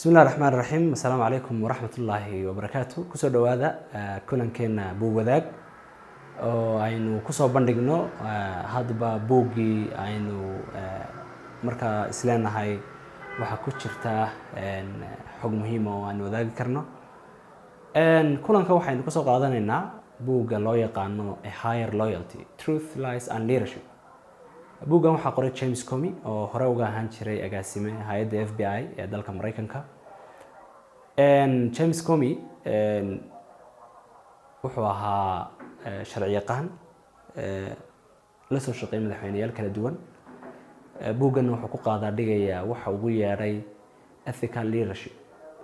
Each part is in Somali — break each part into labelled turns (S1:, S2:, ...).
S1: بسم الله الرحمن الرحيم. السلام عليكم ورحمة الله وبركاته. كسر دوادا كلن كنا بوجدك أو عينو كسر بندقنا هذا بوجي عينو مركا إسلامنا هاي وحكوت شرته حكم مهمة وأنو ذكرنا إن كلن كوا حين كسر قاعدنا إننا بوجا لويا قانو a higher loyalty, truth, lies and leadership. buuggan waxaa qoray James Comey oo hore uga ahaan jiray agaasime hay'adda FBI ee dalka Mareykanka. James Comey wuxuu ahaa sharci yaqaan la soo shaqeeyay madaxweynayaal kala duwan. buuggan wuxuu ku qaadaa dhigaya waxa ugu yeeray ethical leadership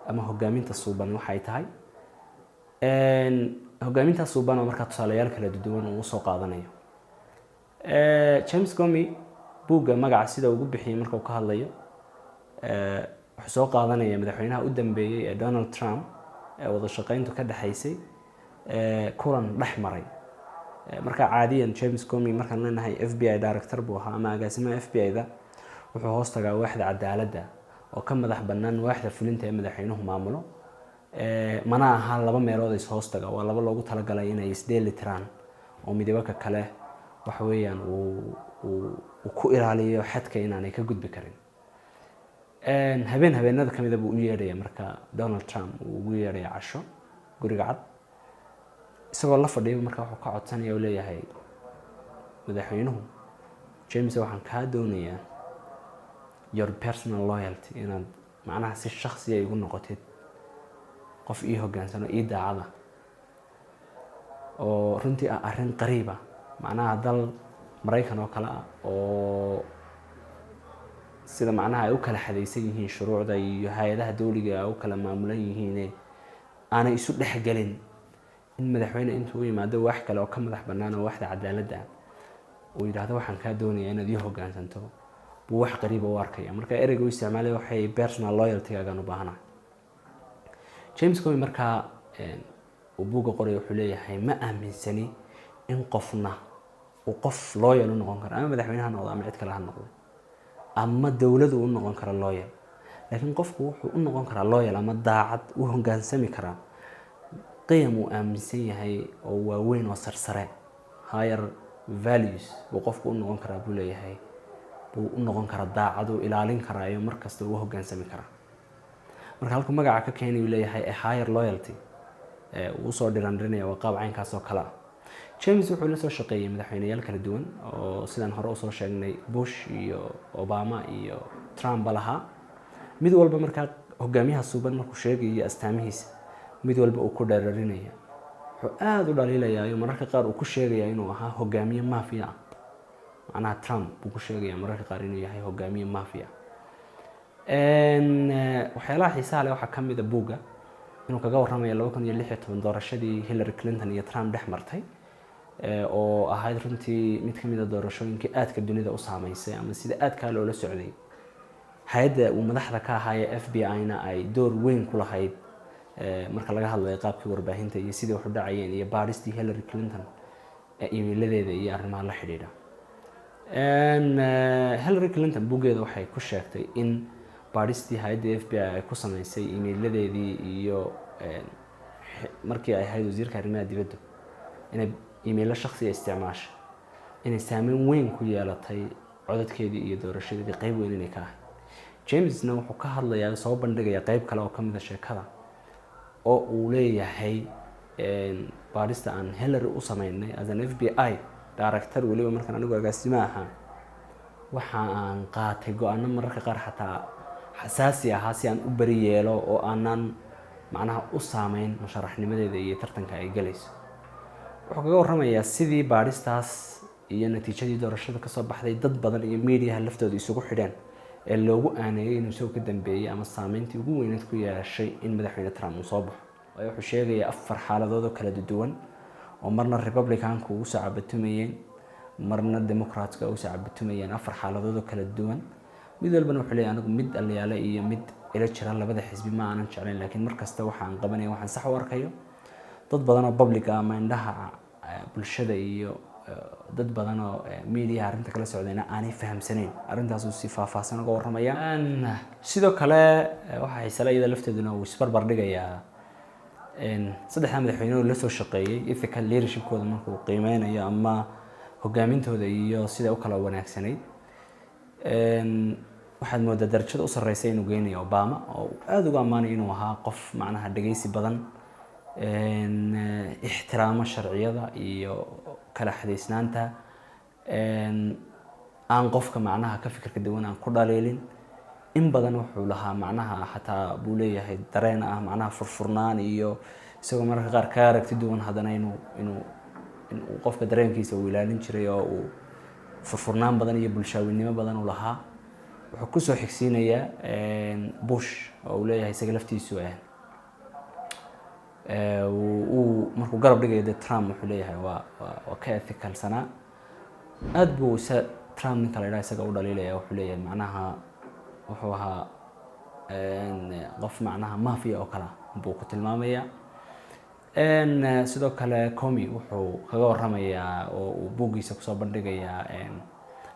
S1: ama hogaaminta suuban waxay tahay. hogaaminta suuban oo markaa tusaalayaal kala duwan uu soo qaadanayo. James Comey buugga magaca sida ugu bixiyay marka uu ka hadlayo wuxuu soo qaadanaya madaxweynaha u dambeeyay ee Donald Trump ee wada shaqeyntu ka dhaxaysay kulan dhexmaray. marka caadiyan James Comey markaan leenahay FBI director buu ahaa ama agaasimaha FBI-da wuxuu hoos tagaa waaxda cadaaladda oo ka madax bannaan waaxda fulinta ee madaxweynuhu maamulo. mana aha laba meelood is hoos taga waa laba loogu talagalay inay isdheeli tiraan oo midabka kale waxa weeyaan uu ku ilaaliyo xadka inaanay ka gudbi karin. habeenada kamid ah buu u yeeray marka Donald Trump uu ugu yeeray casho guriga cad isagoo la fadhiyo marka wuxuu ka codsanaya oo leeyahay madaxweynuhu James waxaan ka doonayaa your personal loyalty inaad macnaha si shakhsi ah igu noqotid qof ii hoggaansan oo ii daacada oo runtii arrin qariib ah macnaha dal Mareykan oo kale oo sida macnaha ay u kala xadaysan yihiin shuruucda iyo hay'adaha dawliga ay u kala maamulan yihiin aanay isu dhaxgalin in madaxweyne intuu yimaado wax kale oo ka madax bannaan oo waaxda cadaaladda uu yiraahdo waxaan ka doonayaa inaad ii hoggaansanto buu wax qariib u arkaya. marka ereyga uu isticmaalay waxay personal loyalty-ga u baahanahay. James Comey marka uu buugga qoray wuxuu leeyahay ma aaminsani in qofna uu qof loyal u noqon karo ama madaxweynaha noqdo ama cid kale ha noqdo ama dawladdu u noqon karo loyal, laakiin qofku wuxuu u noqon karaa loyal ama daacad u hoggaansami karaa qiyam uu aaminsan yahay oo waaweyn oo sarsare higher values buu qofku u noqon karaa buu leeyahay buu u noqon karaa daacad uu ilaalin karaa iyo markasta uu hoggaansami karaa. marka halku magaca ka keenay uu leeyahay a higher loyalty uu soo dhiranrinaya waa qaab caynkaas oo kale ah. James wuxuu la soo shaqeeyay madaxweynayaal kala duwan oo sidaan hore u soo sheegnay Bush iyo Obama iyo Trump lahaa. mid walba marka hogaamiyaha suuban markuu sheegay astaamihiisa mid walba uu ku dheerarinaya wuxuu aad u dhaliilayaa mararka qaar uu ku sheegay inuu ahaa hogaamiye mafia macnaha Trump uu ku sheegay mararka qaar inuu yahay hogaamiye mafia. waxyaalaha xiisaha leh waxa kamid ah buugga inuu kaga warramayo 2016 doorashadii Hillary Clinton iyo Trump dhex martay oo ahayd runtii mid kamid ah doorashooyinkii aadka dunida u saameysay ama sida aadka loola socday. hay'adda uu madaxda ka ahaa FBI-na ay door weyn ku lahayd marka laga hadlayo qaabkii warbaahinta iyo sidii wax u dhacayeen iyo baaristii Hillary Clinton email-ladeeda iyo arrimaha la xiriira. Hillary Clinton buuggeeda waxay ku sheegtay in baaristii hay'adda FBI ay ku sameysay email-ladeedii iyo markii ay ahayd wasiirka arrimaha dibadda inay email shakhsi isticmaashay inay saameyn weyn ku yeelatay codadkeedii iyo doorashadeedii qayb weyn inay ka ahayd. Jamesna wuxuu ka hadlayaa soo bandhigaya qayb kale oo kamid ah sheekada oo uu leeyahay baarista aan Hillary u sameynay as an FBI director waliba markaan anigu agaasimo ahaa waxa aan qaatay go'aano mararka qaar xataa xasaasi ah si aan u bari yeelo oo aanan macnaha u saameyn musharaxnimadeeda iyo tartanka ay galayso. wuxuu kaga warramayaa sidii baaristaas iyo natiijadii doorashada ka soo baxday dad badan iyo media laftooda isugu xidheen ee loogu aaneeyay inuu soo ka dambeeyay ama saameyntii ugu weynayd ku yeeshay in madaxweyne Trump uu soo baxo. wuxuu sheegayaa afar xaaladood oo kala duwan oo marna Republicanku ugu soo cabatumayeen marna Democratka ugu soo cabatumayeen afar xaaladood oo kala duwan. mid walbana wuxuu leeyahay anigu mid aliyaale iyo mid ila jira labada xisbi ma aanan jeclayn laakiin markasta waxaan qabanaya waxaan sax u arkayo. dad badan oo public ah ama indhaha bulshada iyo dad badan oo media arrinta kala socdayna aanay fahamsanayn arrintaas uu si faahfaahsan uga warramaya sidoo kale waxa xiisala iyada lafteeduna uu isbarbar dhigayaa saddexda madaxweyne oo la soo shaqeeyay ethical leadership-kooda markuu qiimeynayo ama hogaamintooda iyo sida u kala wanaagsanayd waxaad moodaa darajada u sarreysay inuu geynayo Obama oo aad uga ammaanay inuu ahaa qof macnaha dhageysi badan ixtiraamo sharciyada iyo kala xadeysnaanta aan qofka macnaha ka fikirka duwan aan ku dhaleelin in badan wuxuu lahaa macnaha xataa buu leeyahay dareen ah macnaha furfurnaan iyo isagoo mararka qaar ka aragti duwan haddana inuu qofka dareenkiisa uu ilaalin jiray oo uu furfurnaan badan iyo bulshaawinimo badan u lahaa wuxuu ku soo xigsiinayaa Bush oo uu leeyahay isaga laftiisu uu markuu garab dhigayo Trump wuxuu leeyahay waa ka ethical sana aad buu Trump ninka la yiraahdo isaga u dhaliilaya wuxuu leeyahay macnaha wuxuu ahaa qof macnaha mafia oo kala buu ku tilmaamaya sidoo kale Comey wuxuu kaga warramayaa oo uu buugiisa ku soo bandhigayaa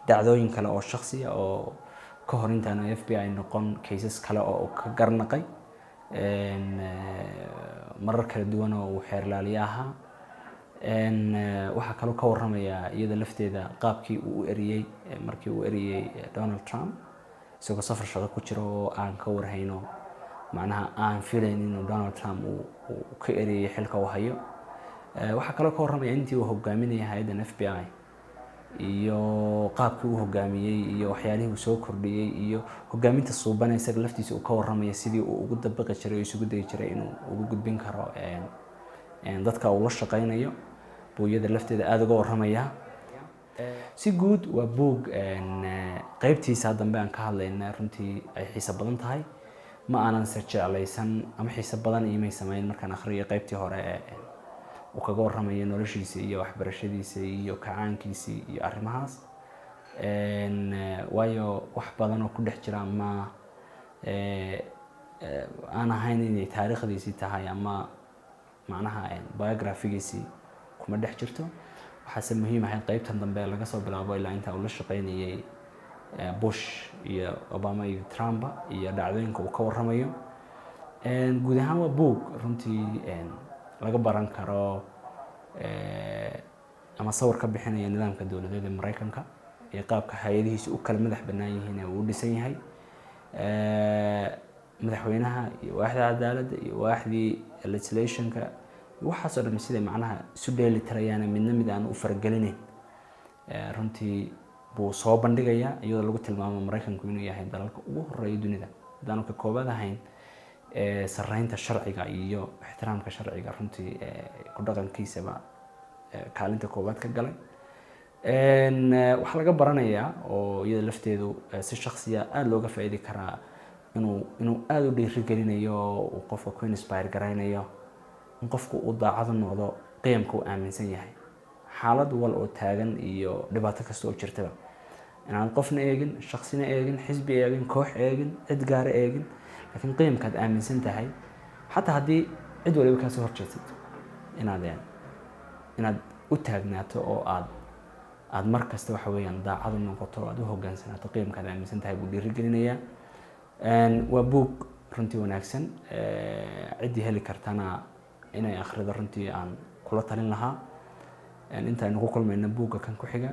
S1: dhacdooyin kale oo shakhsi ah oo ka hor intaan FBI noqon cases kale oo ka garnaqay marar kala duwan oo uu xeerlaaliye ahaa waxa kale oo ka warramaya iyada lafteeda qaabkii uu eriyay markii uu eriyay Donald Trump isagoo safar shaqo ku jiro oo aan ka warhayno macnaha aan filayn inuu Donald Trump uu ka eriyay xilka uu hayo waxa kale oo ka warramaya intii uu hogaaminayay hay'adda FBI iyo qaabkii uu hogaamiyay iyo waxyaalihii uu soo kordhiyay iyo hogaaminta suuban isaga laftiisa uu ka warramaya sidii uu ugu dabaqi jiray oo isugu day jiray inuu ugu gudbin karo dadka uu la shaqeynayo buu iyada lafteeda aad uga warramaya si guud waa buug qaybtiisa dambe aan ka hadlayna runtii ay xiiso badan tahay ma aanan jeclaysan ama xiiso badan iimay sameyn markaan akhriyo qaybtii hore uu kaga warramayo noloshiisa iyo waxbarashadiisa iyo kacaankiisa iyo arrimahaas waayo wax badan oo ku dhex jira ama aan ahayn inay taariikhdiisii tahay ama macnaha biographigiisii kuma dhex jirto waxaase muhiim ahayd qaybtan dambe laga soo bilaabo ilaa inta uu la shaqeynayay Bush iyo Obama iyo Trump iyo dhacdooyinka uu ka warramayo guud ahaan waa buug runtii laga baran karo ama sawir ka bixinaya nidaamka dawladeed ee Mareykanka iyo qaabka hay'adihiisu u kala madax bannaan yihiin ee uu dhisan yahay madaxweynaha iyo waaxda cadaaladda iyo waaxdii legislationka waxaasoo dhan sida macnaha isu dheeli tirayaan midna mid aan u fargelinayn runtii buu soo bandhigayaa iyadoo lagu tilmaamo Mareykanku inuu yahay dalalka ugu horeeya dunida hadaan ka koobaad ahayn sarreynta sharciga iyo ixtiraamka sharciga runtii ku dhaqankiisaba kaalinta koobaad ka galay waxa laga baranayaa oo iyada lafteedu si shakhsiya aad looga faa'iidi karaa inuu aad u dhiirigelinayo oo qofka ku inspire garaynayo in qofku uu daacad noqdo qiyamka uu aaminsan yahay xaalad wal oo taagan iyo dhibaato kasta oo jirtaba inaan qofna eegin shakhsina eegin xisbi eegin koox eegin cid gaar eegin laakiin qiyamkaad aaminsan tahay xataa haddii cid waliba ka soo horjeedsato inaad u taagnaato oo aad mar kasta waxa weeyaan daacad noqoto aad u hoggaansanaato qiyamkaad aaminsan tahay buu dhiirigelinayaa waa buug runtii wanaagsan ciddii heli kartana inay akhrido runtii aan kula talin lahaa inta aynu ku kulmayna buugga kan ku xiga